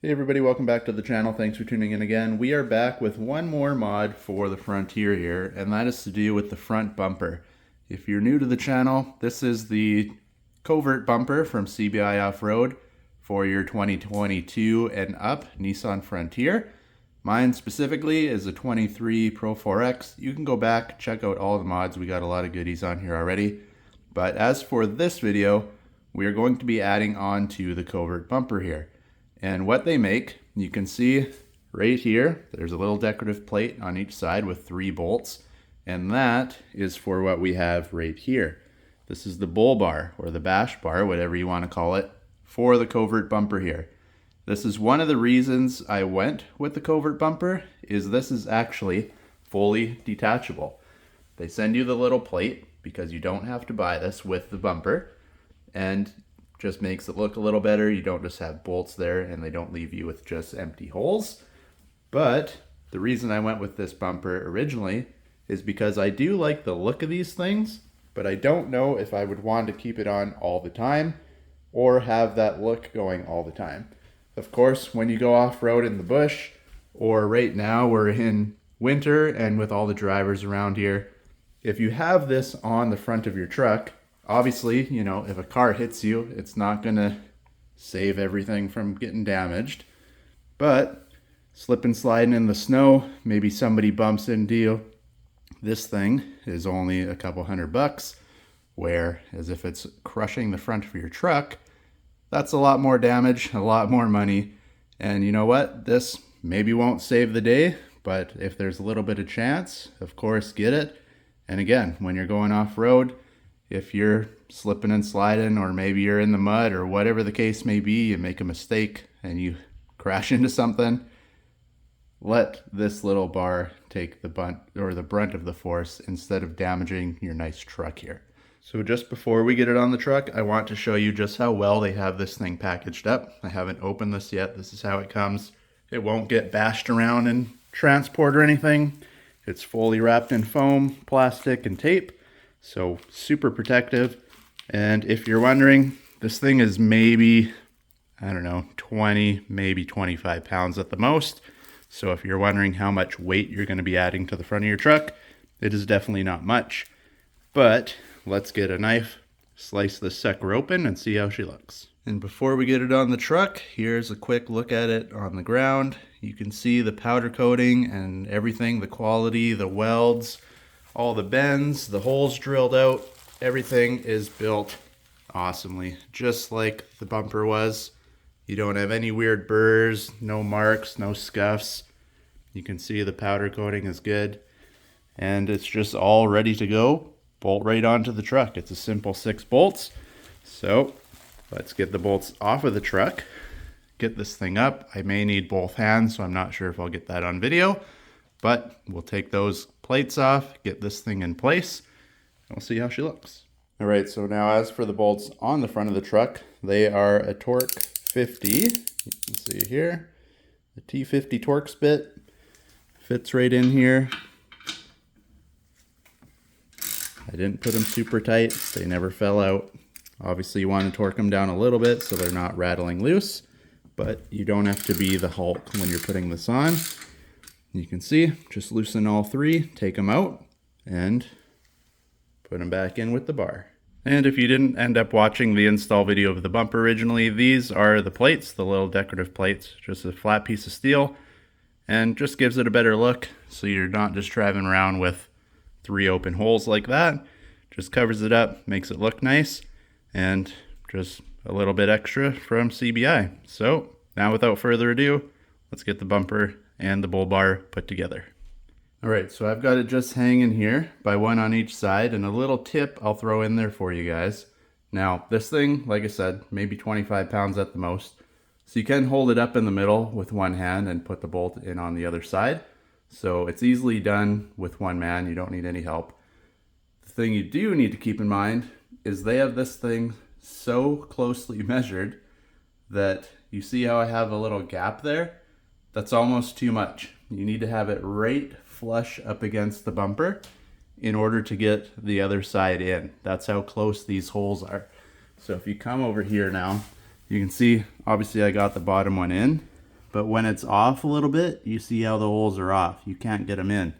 Hey everybody, welcome back to the channel. Thanks for tuning in again. We are back with one more mod for the Frontier here, and that is to do with the front bumper. If you're new to the channel, this is the covert bumper from CBI Offroad for your 2022 and up Nissan Frontier. Mine specifically is a 23 Pro-4x. You can go back, check out all the mods. We got a lot of goodies on here already. But as for this video, we are going to be adding on to the covert bumper here. And what they make, you can see right here, there's a little decorative plate on each side with 3 bolts. And that is for what we have right here. This is the bull bar, or the bash bar, whatever you want to call it, for the covert bumper here. This is one of the reasons I went with the covert bumper, is this is actually fully detachable. They send you the little plate, because you don't have to buy this with the bumper, and just makes it look a little better. You don't just have bolts there and they don't leave you with just empty holes. But the reason I went with this bumper originally is because I do like the look of these things, but I don't know if I would want to keep it on all the time or have that look going all the time. Of course, when you go off-road in the bush, or right now we're in winter and with all the drivers around here, if you have this on the front of your truck, obviously, you know, if a car hits you, it's not gonna save everything from getting damaged. But slip and sliding in the snow, maybe somebody bumps into you, this thing is only a couple $100, whereas if it's crushing the front of your truck, that's a lot more damage, a lot more money. And you know what? This maybe won't save the day, but if there's a little bit of chance, of course, get it. And again, when you're going off-road, if you're slipping and sliding, or maybe you're in the mud, or whatever the case may be, you make a mistake and you crash into something, let this little bar take the brunt of the force instead of damaging your nice truck here. So just before we get it on the truck, I want to show you just how well they have this thing packaged up. I haven't opened this yet. This is how it comes. It won't get bashed around in transport or anything. It's fully wrapped in foam, plastic, and tape. So super protective. And if you're wondering, this thing is maybe, I don't know, 20, maybe 25 pounds at the most. So if you're wondering how much weight you're going to be adding to the front of your truck, it is definitely not much. But let's get a knife, slice this sucker open, and see how she looks. And before we get it on the truck, here's a quick look at it on the ground. You can see the powder coating and everything, the quality, the welds, all the bends, the holes drilled out, everything is built awesomely, just like the bumper was. You don't have any weird burrs, no marks, no scuffs. You can see the powder coating is good, and it's just all ready to go. Bolt right onto the truck. It's a simple 6 bolts. So let's get the bolts off of the truck, get this thing up. I may need both hands, so I'm not sure if I'll get that on video, but we'll take those plates off, get this thing in place, and we'll see how she looks. All right, so now as for the bolts on the front of the truck, they are a Torque 50. You can see here, the T50 Torx bit fits right in here. I didn't put them super tight, they never fell out. Obviously you want to torque them down a little bit so they're not rattling loose, but you don't have to be the Hulk when you're putting this on. You can see, just loosen all 3, take them out, and put them back in with the bar. And if you didn't end up watching the install video of the bumper originally, these are the plates, the little decorative plates, just a flat piece of steel, and just gives it a better look, so you're not just driving around with 3 open holes like that. Just covers it up, makes it look nice, and just a little bit extra from CBI. So now without further ado, let's get the bumper and the bull bar put together. All right, so I've got it just hanging here by 1 on each side, and a little tip I'll throw in there for you guys. Now this thing, like I said, maybe 25 pounds at the most. So you can hold it up in the middle with 1 hand and put the bolt in on the other side. So it's easily done with 1 man, you don't need any help. The thing you do need to keep in mind is they have this thing so closely measured that you see how I have a little gap there? That's almost too much. You need to have it right flush up against the bumper in order to get the other side in. That's how close these holes are. So if you come over here now, you can see, obviously I got the bottom one in, but when it's off a little bit, you see how the holes are off. You can't get them in.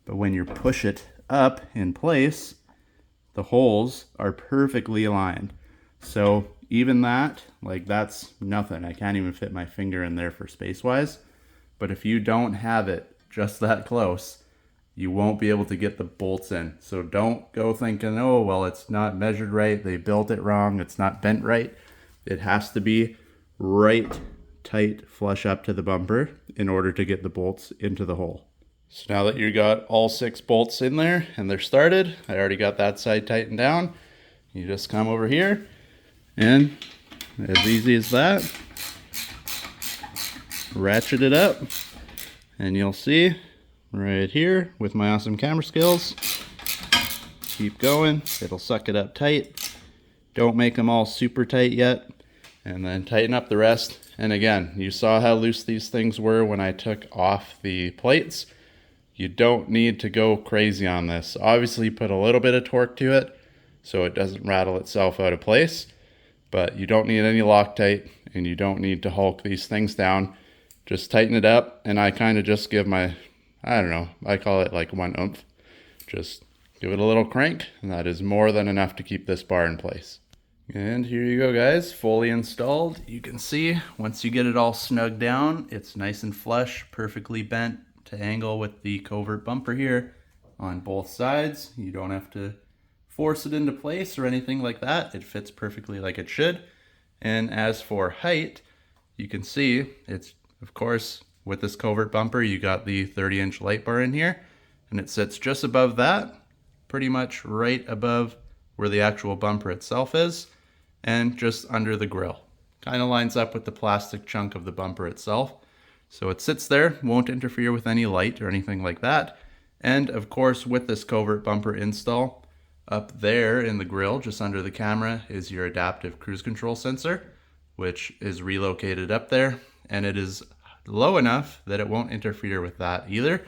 But when you push it up in place, the holes are perfectly aligned. So even that, like that's nothing. I can't even fit my finger in there for space-wise. But if you don't have it just that close, you won't be able to get the bolts in. So don't go thinking, oh, well, it's not measured right. They built it wrong. It's not bent right. It has to be right, tight, flush up to the bumper in order to get the bolts into the hole. So now that you got all 6 bolts in there and they're started, I already got that side tightened down. You just come over here and as easy as that, ratchet it up, and you'll see right here with my awesome camera skills, keep going, it'll suck it up tight. Don't make them all super tight yet, and then tighten up the rest. And again, you saw how loose these things were when I took off the plates. You don't need to go crazy on this. Obviously put a little bit of torque to it so it doesn't rattle itself out of place, but you don't need any Loctite and you don't need to Hulk these things down. Just tighten it up, and I kind of just give my, I don't know, I call it like 1 oomph. Just give it a little crank, and that is more than enough to keep this bar in place. And here you go, guys, fully installed. You can see once you get it all snugged down, it's nice and flush, perfectly bent to angle with the covert bumper here on both sides. You don't have to force it into place or anything like that. It fits perfectly like it should. And as for height, you can see it's, of course, with this covert bumper, you got the 30-inch light bar in here, and it sits just above that, pretty much right above where the actual bumper itself is, and just under the grille. Kind of lines up with the plastic chunk of the bumper itself. So it sits there, won't interfere with any light or anything like that. And of course, with this covert bumper install, up there in the grille, just under the camera, is your adaptive cruise control sensor, which is relocated up there. And it is low enough that it won't interfere with that either.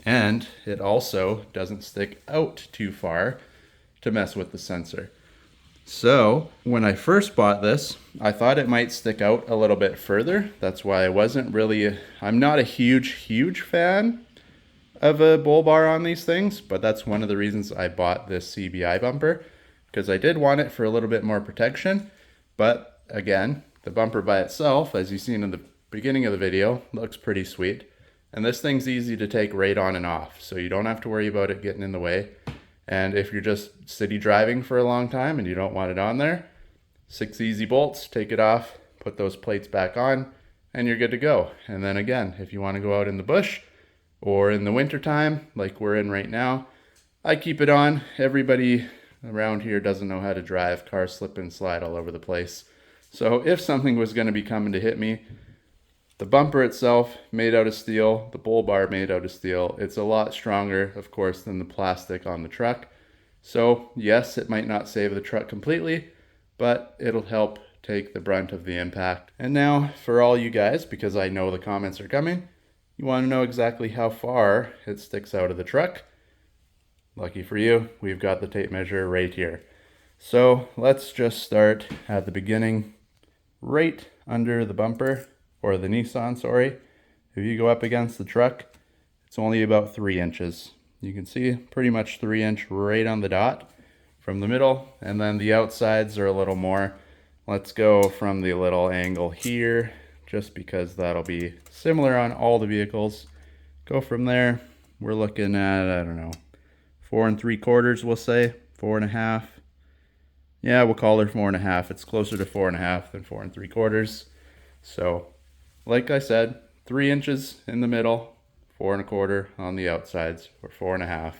And it also doesn't stick out too far to mess with the sensor. So when I first bought this, I thought it might stick out a little bit further. That's why I wasn't really, I'm not a huge fan of a bull bar on these things, but that's one of the reasons I bought this CBI bumper, because I did want it for a little bit more protection. But again, the bumper by itself, as you've seen in the beginning of the video, looks pretty sweet. And this thing's easy to take right on and off, so you don't have to worry about it getting in the way. And if you're just city driving for a long time and you don't want it on there, 6 easy bolts, take it off, put those plates back on, and you're good to go. And then again, if you want to go out in the bush or in the winter time, like we're in right now, I keep it on. Everybody around here doesn't know how to drive. Cars slip and slide all over the place. So if something was going to be coming to hit me, the bumper itself made out of steel, the bull bar made out of steel. It's a lot stronger, of course, than the plastic on the truck. So yes, it might not save the truck completely, but it'll help take the brunt of the impact. And now for all you guys, because I know the comments are coming, you want to know exactly how far it sticks out of the truck. Lucky for you, we've got the tape measure right here. So let's just start at the beginning, right under the bumper. Or the Nissan, sorry. If you go up against the truck, it's only about 3 inches. You can see pretty much 3 inch right on the dot from the middle, and then the outsides are a little more. Let's go from the little angle here, just because that'll be similar on all the vehicles. Go from there, we're looking at, I don't know, 4 3/4, we'll say, 4.5. Yeah, we'll call her 4.5. It's closer to 4.5 than 4 3/4. So, like I said, 3 inches in the middle, 4 1/4 on the outsides, or 4.5.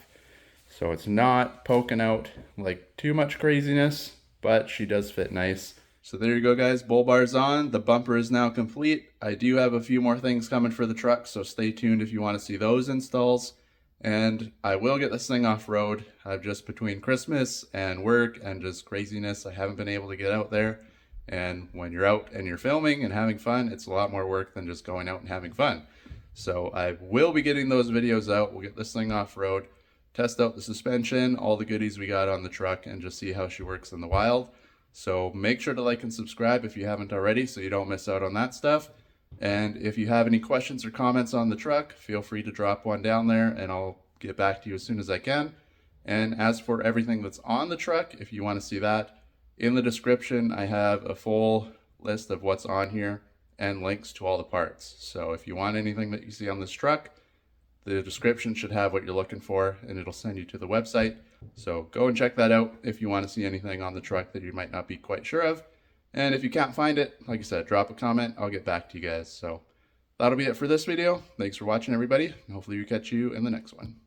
So it's not poking out like too much craziness, but she does fit nice. So there you go, guys. Bull bar's on. The bumper is now complete. I do have a few more things coming for the truck, so stay tuned if you want to see those installs. And I will get this thing off road. I've just, between Christmas and work and just craziness, I haven't been able to get out there. And when you're out and you're filming and having fun, it's a lot more work than just going out and having fun. So I will be getting those videos out. We'll get this thing off road, test out the suspension, all the goodies we got on the truck, and just see how she works in the wild. So make sure to like and subscribe if you haven't already, so you don't miss out on that stuff. And if you have any questions or comments on the truck, feel free to drop one down there and I'll get back to you as soon as I can. And as for everything that's on the truck, if you want to see that, in the description I have a full list of what's on here and links to all the parts. So if you want anything that you see on this truck, the description should have what you're looking for and it'll send you to the website. So go and check that out if you want to see anything on the truck that you might not be quite sure of. And if you can't find it, like I said, drop a comment. I'll get back to you guys. So that'll be it for this video. Thanks for watching, everybody. Hopefully we catch you in the next one.